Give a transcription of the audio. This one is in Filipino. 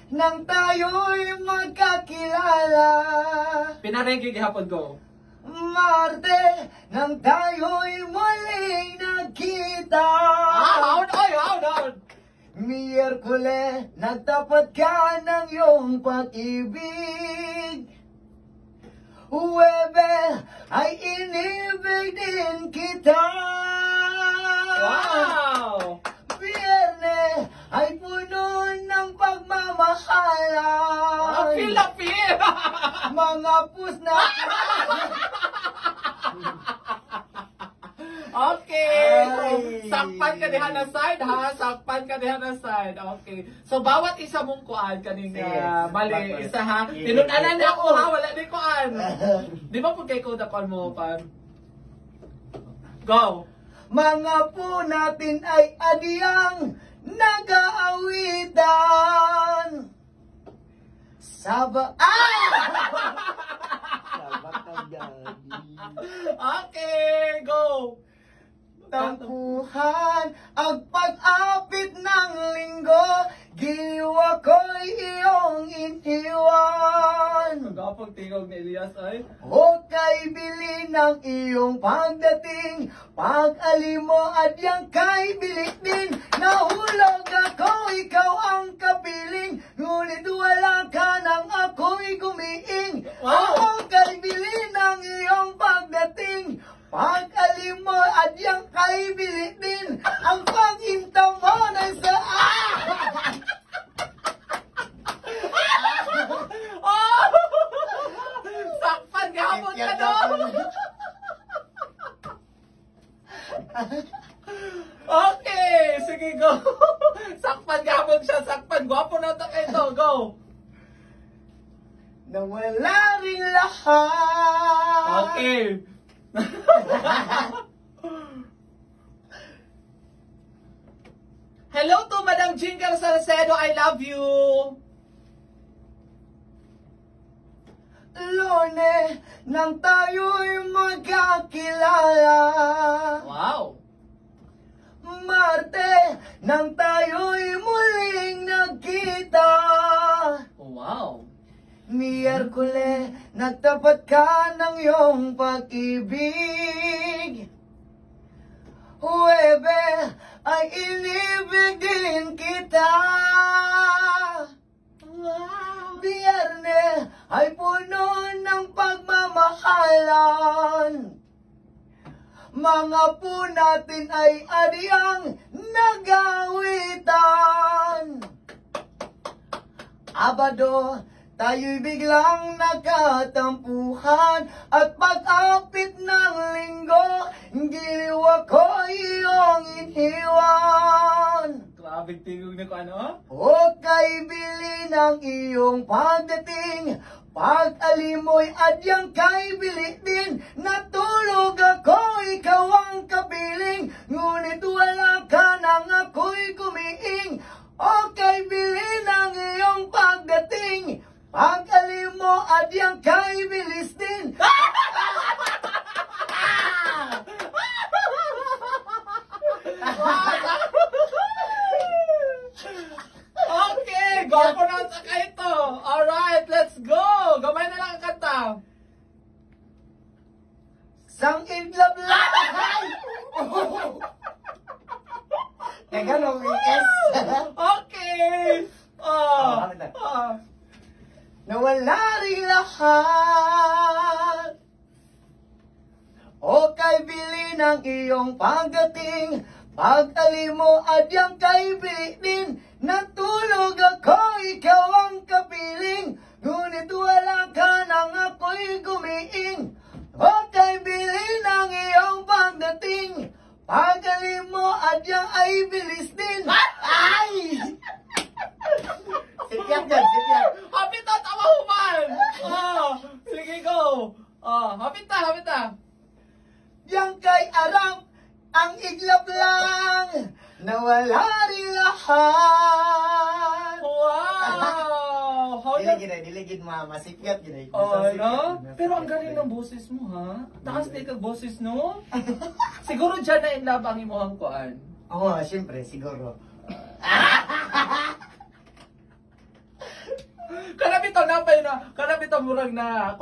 nang tayo'y magkakilala. Pinarengke gihapon ko. Marte, nang tayo'y muling nagkita. Hold on. Miyerkules, nagtapat ka ng iyong pag-ibig. Huwebes, ay inibig din kita. Wow! Biyernes, ay puno ng pagmamahalan. Feel na feel! Mga pusna. Okay, so Ay. sakpan ka diha na side ha, sakpan ka diha na side. Okay. So bawat isa mong kuan kaning Sige. mali isa ha. Sige. Tinud-anan na ako ha, wala din kuan. Di ba pud kay ko da kuan mo pan? Go. Mga po natin ay adiyang nag-aawitan. Okay, go. Tampuhan ang pag-apit ng linggo, giliwa ko'y iyong iniwan. Gapang tingog ni Elias ay. O kay bili ng iyong pagdating, pag-alimo at yang kay bilik din. Nahulog ako, ikaw ang kapiling, ngunit wala ka nang ako'y gumiing. Wow! O kay bili ng iyong pagdating, pag-alimo at yang kay bilik din. Ang pag-intaw mo na sa Sakpan gapon ka no. Okay, sige go. Sakpan gapon siya, sakpan. Gwapo na ta ito, go. Nawala rin lahat. Okay. Hello to Madam Jingle Salcedo, I love you. Lunes, nang tayo'y magkakilala. Wow. Marte, nang tayo'y muling nagkita. Wow. Miyerkules, nagtapat ka ng iyong pag-ibig. Huwebes, ay inibig din kita. Wow. Biyernes, ay puno ng pagmamahalan. Mga po natin ay adiyang nag-awitan. Abado, tayo'y biglang nagkatampuhan, at pag-apit ng linggo, giliwa ko iyong iniwan. Grabe tingog na ko ano? O kay bili ng iyong pagdating, pag-alimoy at yang kay bili din. Natulog ako, ikaw ang kapiling, ngunit wala ka nang ako'y kumiing. O kay bili ng iyong pagdating, pag-alimo at yang kay bilis din. Okay, go for na sa ito. Alright, let's go. Gamay na lang ang kanta. Sang idlab-lab. Teka, nung S. Okay. Nawala rin lahat. O kay bili ng iyong pagdating, pag-alimo at yang kay din. Natulog ako, ikaw ang kapiling, ngunit wala ka nang ako'y gumiing. O kay bili ng iyong pagdating, pag-alimo at yang ay bilis din. Ay! Sipiyak dyan, sipiyak. Hapit na, tawa human. Sige, go. Hapit na. Yang kay arang, ang iglap lang, nawala rin lahat. Wow. Diligid mo, masikyat gina. No? Pero ang galing ng boses mo, ha? Takas na ikag boses, no? Siguro dyan na in love ang imuhang kuan. Oo, siyempre, siguro. kanapay na, kanapit ang murag na,